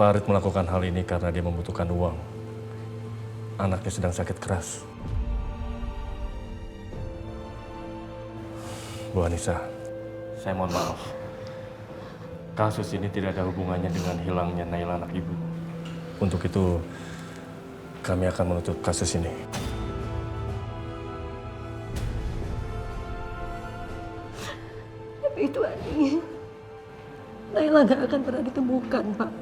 Farid melakukan hal ini karena dia membutuhkan uang. Anaknya sedang sakit keras. Bu Anissa, saya mohon maaf. Kasus ini tidak ada hubungannya dengan hilangnya Naila anak ibu. Untuk itu, kami akan menutup kasus ini. Tapi itu artinya Naila gak akan pernah ditemukan, Pak.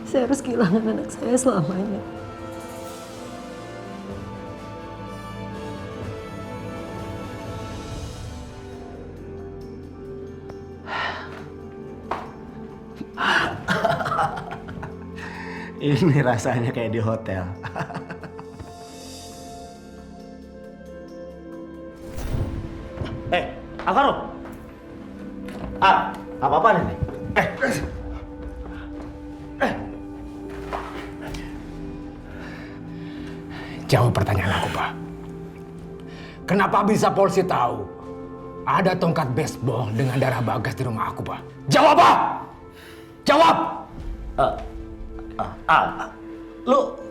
Saya harus kehilangan anak saya selamanya. Ini rasanya kayak di hotel. Alvaro. Apa-apaan ini? Jawab pertanyaan aku, Pak. Kenapa bisa polisi tahu ada tongkat baseball dengan darah Bagas di rumah aku, Pak? Jawab, Pak! Jawab!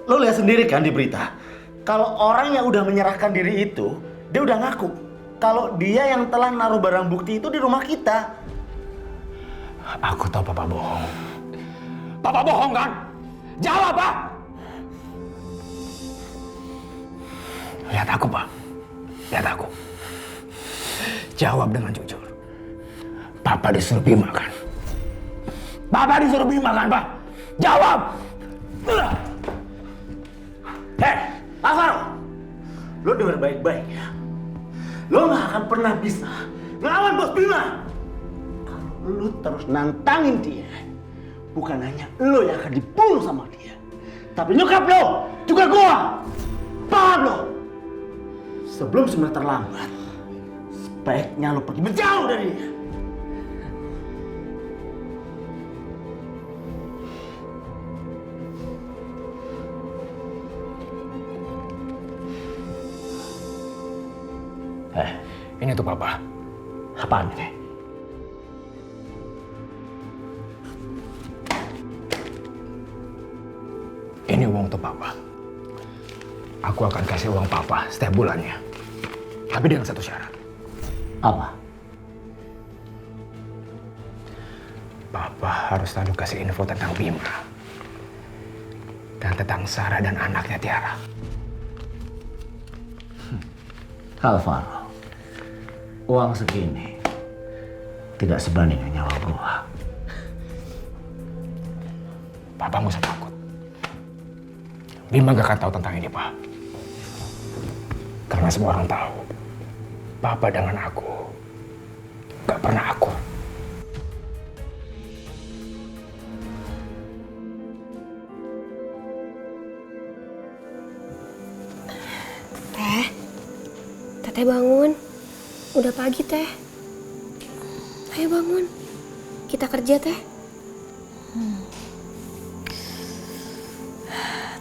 Lu lihat sendiri kan di berita. Kalau orang yang udah menyerahkan diri itu, dia udah ngaku kalau dia yang telah naruh barang bukti itu di rumah kita. Aku tahu Papa bohong. Papa bohong kan? Jawab, Pak! Lihat aku, Pak. Lihat aku. Jawab dengan jujur. Papa disuruh Bima kan? Papa disuruh Bima kan, Pak? Jawab! Alvaro, lo dengar baik-baik ya. Lo gak akan pernah bisa ngelawan Bos Bima. Kalau lo terus nantangin dia, bukan hanya lo yang akan dibunuh sama dia, tapi nyokap lo, juga gua. Paham lo? Sebelum sebenarnya terlambat, sebaiknya lo pergi menjauh dari dia. Ini tuh Papa. Apaan ini? Ini uang tuh Papa. Aku akan kasih uang Papa setiap bulannya. Tapi dengan satu syarat. Apa? Papa harus selalu kasih info tentang Bima. Dan tentang Sarah dan anaknya Tiara. Alvaro, uang segini tidak sebanding dengan nyawa gua. Papa nggak usah takut. Bima gak akan tahu tentang ini, Pak. Karena semua orang tahu. Papa dengan aku gak pernah akur. Teh bangun. Udah pagi, Teh. Ayo bangun. Kita kerja, Teh.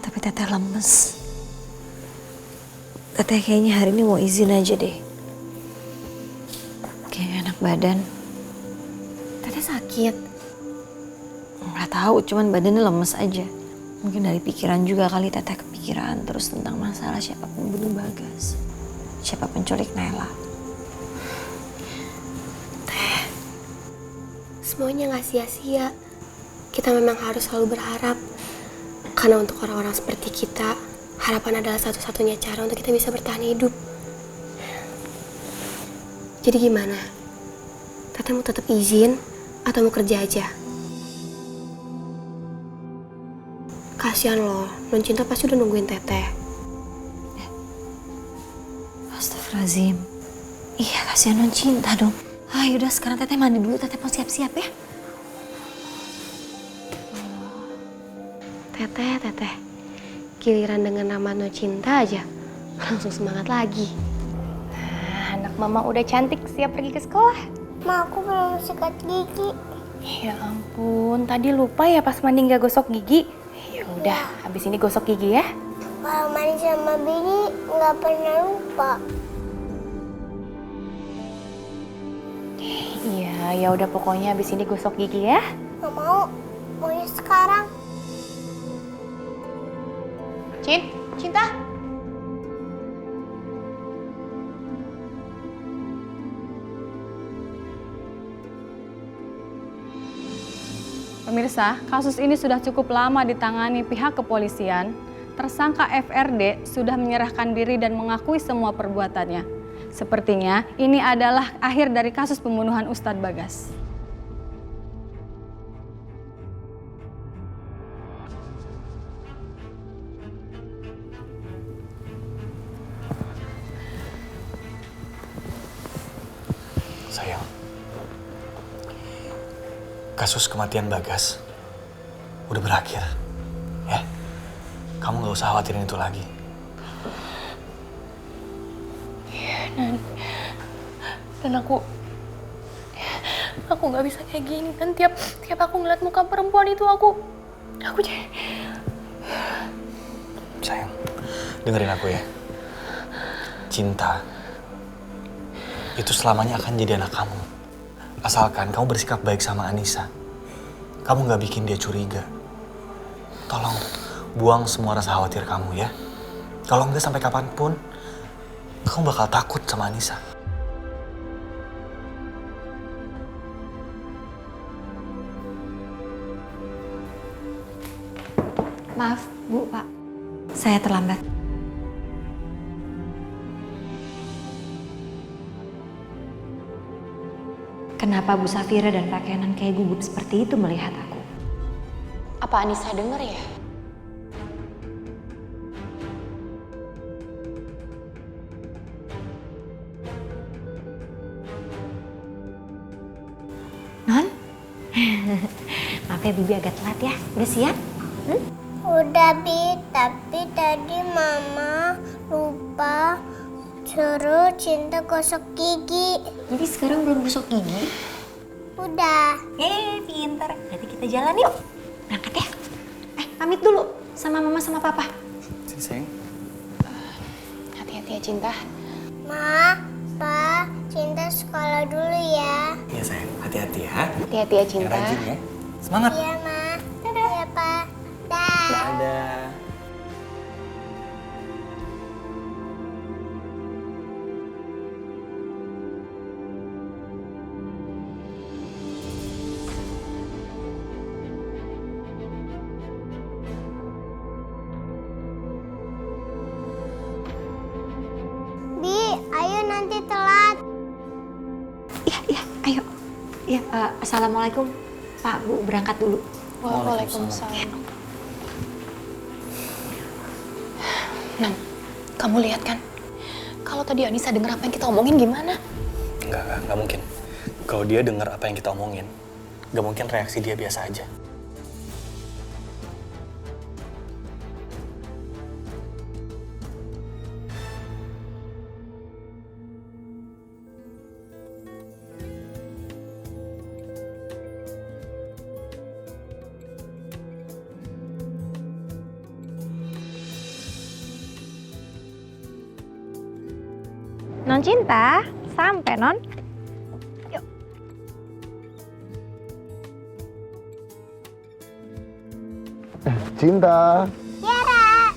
Tapi Teteh lemes. Teteh kayaknya hari ini mau izin aja deh. Kayak enak badan. Teteh sakit. Nggak tahu, cuman badannya lemes aja. Mungkin dari pikiran juga kali Teteh kepikiran terus tentang masalah siapa pembunuh Bagas. Siapa penculik Naila. Teh, semuanya gak sia-sia. Kita memang harus selalu berharap. Karena untuk orang-orang seperti kita, harapan adalah satu-satunya cara untuk kita bisa bertahan hidup. Jadi gimana? Teteh mau tetap izin atau mau kerja aja? Kasian loh, Non Cinta pasti udah nungguin Teteh. Astagfirullahaladzim. Iya, kasihan Non Cinta dong. Yaudah sekarang Teteh mandi dulu, Teteh mau siap-siap ya. Teteh. Giliran dengan nama Non Cinta aja, langsung semangat lagi. Nah, anak mama udah cantik, siap pergi ke sekolah. Ma, aku belum sikat gigi. Ya ampun, tadi lupa ya pas mandi nggak gosok gigi. Ya udah, habis ini gosok gigi ya. Kalau mandi sama Bini nggak pernah lupa. Iya, ya udah pokoknya habis ini gosok gigi ya. Nggak mau, maunya sekarang. Cinta? Pemirsa, kasus ini sudah cukup lama ditangani pihak kepolisian. Tersangka FRD sudah menyerahkan diri dan mengakui semua perbuatannya. Sepertinya ini adalah akhir dari kasus pembunuhan Ustadz Bagas. Sayang, kasus kematian Bagas udah berakhir, ya. Kamu gak usah khawatirin itu lagi. Dan aku gak bisa kayak gini. Dan tiap aku ngeliat muka perempuan itu aku jadi... Sayang, dengerin aku ya. Cinta itu selamanya akan jadi anak kamu. Asalkan kamu bersikap baik sama Anissa. Kamu gak bikin dia curiga. Tolong buang semua rasa khawatir kamu ya. Kalau enggak sampai kapanpun, kamu bakal takut sama Anissa. Maaf, Bu, Pak. Saya terlambat. Kenapa Bu Safira dan Pak Kenan kayak gugup seperti itu melihat aku? Apa Anissa denger ya? Non? Maaf ya, Bibi agak telat ya. Udah siap? Udah, Bi, tapi tadi Mama lupa suruh Cinta gosok gigi. Jadi sekarang belum gosok gigi? Udah. Pinter. Berarti kita jalan yuk. Berangkat ya. Pamit dulu sama Mama sama Papa. Sini sayang. Hati-hati ya Cinta. Ma, Pa, Cinta sekolah dulu ya. Iya sayang, hati-hati ya. Hati-hati ya Cinta. Yang rajin ya. Semangat. Iya, Ma. Dadah. Iya, Pa. Dah. Dadah. Bi, ayo nanti telat. Iya, ayo. Iya, Assalamualaikum. Pak, Bu, berangkat dulu. Waalaikumsalam. Nan, kamu lihat kan? Kalau tadi Anissa denger apa yang kita omongin gimana? Enggak mungkin. Kalau dia dengar apa yang kita omongin, nggak mungkin reaksi dia biasa aja. Non Cinta, sampai Non. Yuk. Cinta. Tiara.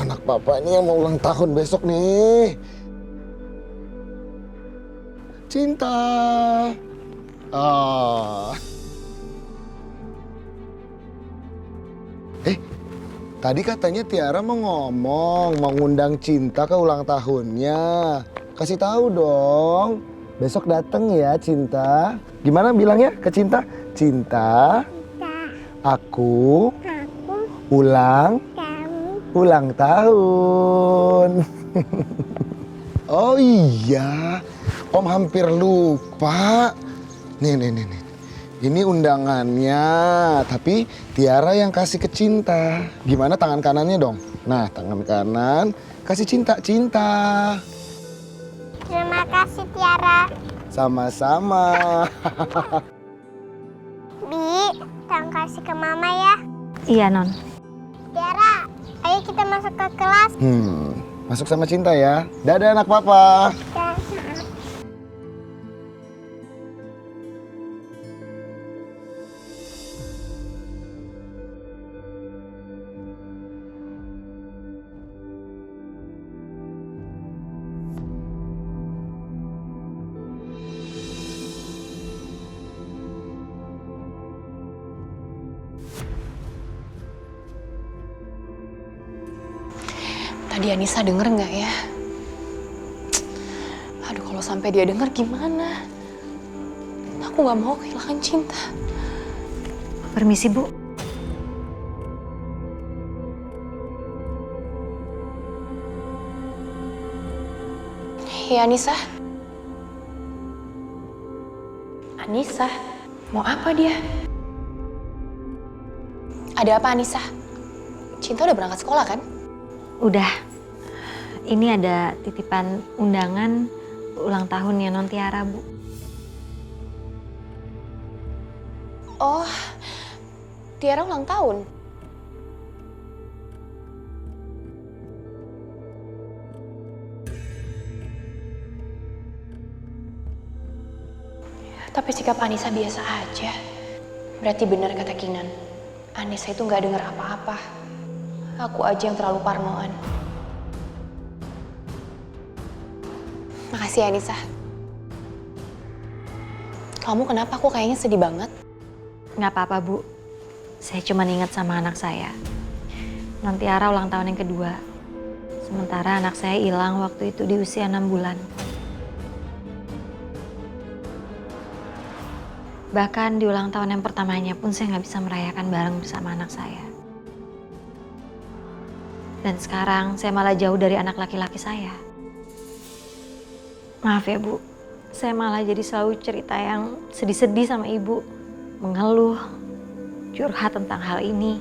Anak papa ini yang mau ulang tahun besok nih. Cinta. Tadi katanya Tiara mau ngomong, mau ngundang Cinta ke ulang tahunnya. Kasih tahu dong. Besok dateng ya Cinta. Gimana bilangnya ke Cinta? Cinta. Aku ulang tahun. Oh iya, Om hampir lupa. Nih. Ini undangannya, tapi Tiara yang kasih ke Cinta. Gimana tangan kanannya dong? Nah, tangan kanan kasih Cinta. Terima kasih, Tiara. Sama-sama. Bi, tolong kasih ke Mama ya. Iya, Non. Tiara, ayo kita masuk ke kelas. Masuk sama Cinta ya. Dadah anak papa. Tadi Anissa denger nggak ya? Aduh, kalau sampai dia denger gimana? Aku nggak mau kehilangan Cinta. Permisi, Bu. Hei Anissa. Anissa, mau apa dia? Ada apa Anissa? Cinta udah berangkat sekolah kan? Udah. Ini ada titipan undangan ulang tahunnya Non Tiara, Bu. Oh, Tiara ulang tahun. Tapi sikap Anissa biasa aja. Berarti benar kata Kinan. Anissa itu nggak dengar apa-apa. Aku aja yang terlalu parnoan. Makasih Anissa. Kamu kenapa? Aku kayaknya sedih banget. Nggak apa-apa, Bu. Saya cuma ingat sama anak saya. Non Tiara ulang tahun yang kedua. Sementara anak saya hilang waktu itu di usia 6 bulan. Bahkan di ulang tahun yang pertamanya pun saya nggak bisa merayakan bareng bersama anak saya. Dan sekarang saya malah jauh dari anak laki-laki saya. Maaf ya, Bu. Saya malah jadi selalu cerita yang sedih-sedih sama Ibu. Mengeluh, curhat tentang hal ini.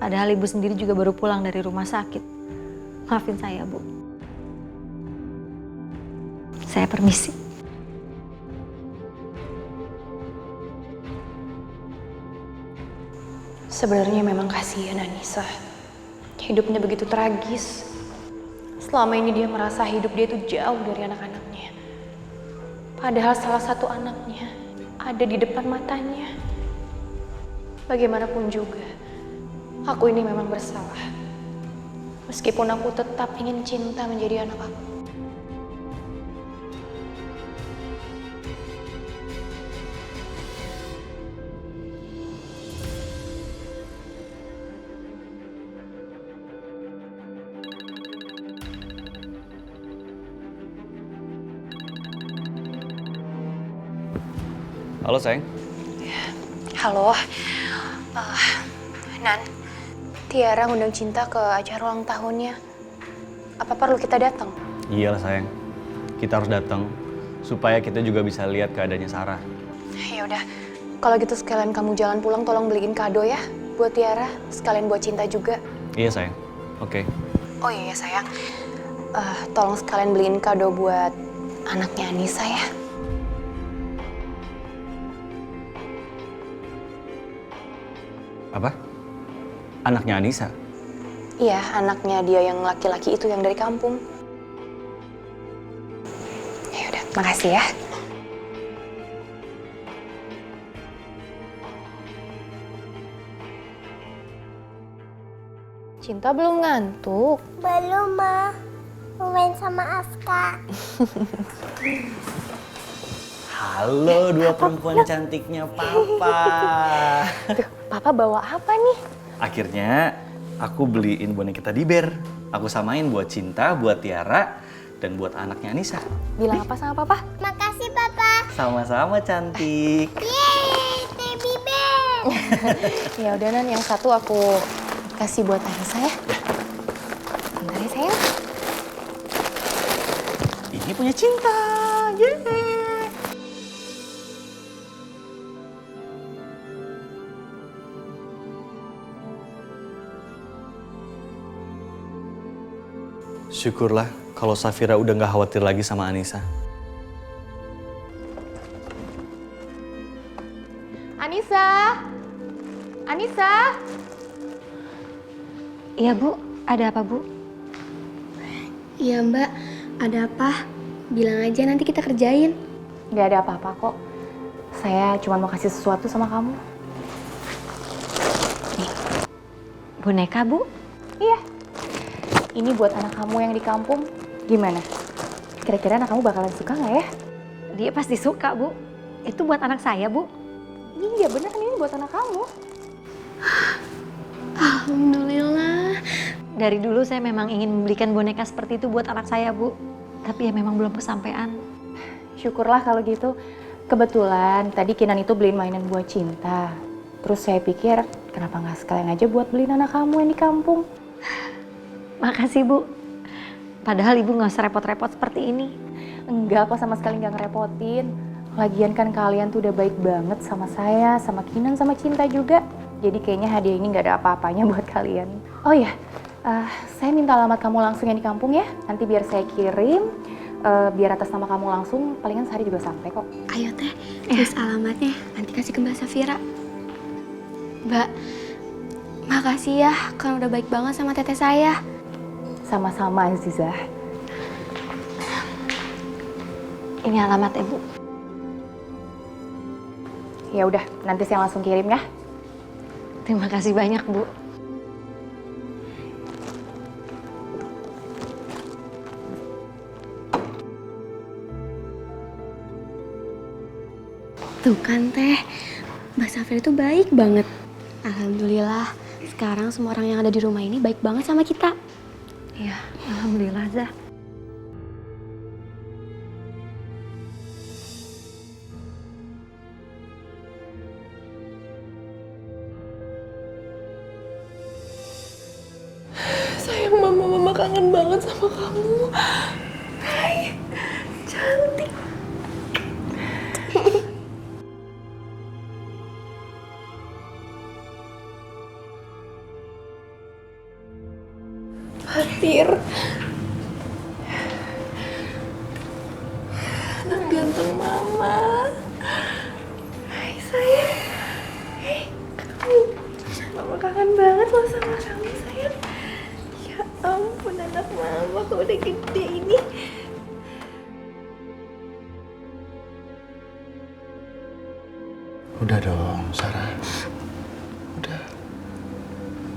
Padahal Ibu sendiri juga baru pulang dari rumah sakit. Maafin saya, Bu. Saya permisi. Sebenarnya memang kasihan Anissa. Hidupnya begitu tragis. Selama ini dia merasa hidup dia itu jauh dari anak-anaknya. Padahal salah satu anaknya ada di depan matanya. Bagaimanapun juga, aku ini memang bersalah. Meskipun aku tetap ingin Cinta menjadi anak aku. Halo sayang. Halo, Nan. Tiara ngundang Cinta ke acara ulang tahunnya. Apa perlu kita datang? Iyalah sayang, kita harus datang supaya kita juga bisa lihat keadaannya Sarah. Ya udah, kalau gitu sekalian kamu jalan pulang tolong beliin kado ya buat Tiara, sekalian buat Cinta juga. Iya sayang, oke. Oh iya sayang, tolong sekalian beliin kado buat anaknya Anissa ya. Apa? Anaknya Anissa? Iya, anaknya dia yang laki-laki itu yang dari kampung. Ya udah, makasih ya. Cinta belum ngantuk? Belum, Ma. Mau main sama Aska. Halo dua perempuan cantiknya Papa. Tuh, Papa bawa apa nih? Akhirnya aku beliin boneka teddy bear. Aku samain buat Cinta, buat Tiara, dan buat anaknya Anissa. Bilang apa sama Papa? Makasih, Papa. Sama-sama cantik. Yeay, teddy bear. Ya udah Nan, yang satu aku kasih buat Anissa ya. Bentar ya sayang. Ini punya Cinta. Yeay. Syukurlah kalau Safira udah gak khawatir lagi sama Anissa. Anissa! Anissa! Iya, Bu. Ada apa, Bu? Iya Mbak, ada apa? Bilang aja nanti kita kerjain. Gak ada apa-apa kok. Saya cuma mau kasih sesuatu sama kamu. Boneka, Bu? Iya. Ini buat anak kamu yang di kampung. Gimana? Kira-kira anak kamu bakalan suka nggak ya? Dia pasti suka, Bu. Itu buat anak saya, Bu. Iya bener, ini buat anak kamu. Alhamdulillah. Dari dulu saya memang ingin membelikan boneka seperti itu buat anak saya, Bu. Tapi ya memang belum kesampaian. Syukurlah kalau gitu. Kebetulan tadi Kinan itu beliin mainan buat Cinta. Terus saya pikir kenapa nggak sekalian aja buat beliin anak kamu yang di kampung. Makasih, Bu. Padahal Ibu nggak usah repot-repot seperti ini. Enggak kok, sama sekali nggak ngerepotin. Lagian kan kalian tuh udah baik banget sama saya, sama Kinan, sama Cinta juga. Jadi kayaknya hadiah ini nggak ada apa-apanya buat kalian. Oh iya, saya minta alamat kamu langsung yang di kampung ya. Nanti biar saya kirim, biar atas nama kamu langsung, palingan sehari juga sampai kok. Ayo Teh, tulis alamatnya. Nanti kasih ke Mbak Safira. Mbak, makasih ya karena udah baik banget sama teteh saya. Sama-sama Azizah. Ini alamatnya, Bu. Ya udah, nanti saya langsung kirim ya. Terima kasih banyak, Bu. Tuh kan Teh, Mbak Safira itu baik banget. Alhamdulillah, sekarang semua orang yang ada di rumah ini baik banget sama kita. Iya, alhamdulillah, Zah. Sayang mama kangen banget sama kamu. Hai, cantik. Fatir. Anak ganteng mama. Hai sayang. Hei, kamu. Mama kangen banget loh sama kamu sayang. Ya ampun anak mama, kok udah gede ini. Udah dong, Sarah. Udah.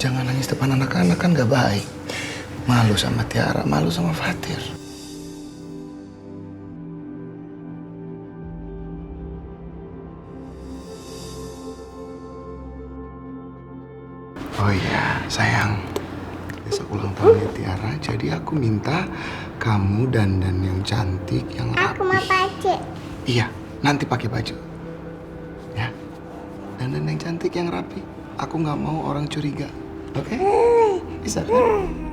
Jangan nangis depan anak-anak, kan gak baik. Malu sama Tiara, malu sama Fatir. Oh iya, sayang. Besok ulang tahunnya Tiara, jadi aku minta kamu dandan yang cantik, yang rapi. Aku mau pakai. Iya, nanti pakai baju. Ya, dandan yang cantik, yang rapi. Aku nggak mau orang curiga. Oke? Bisa kan?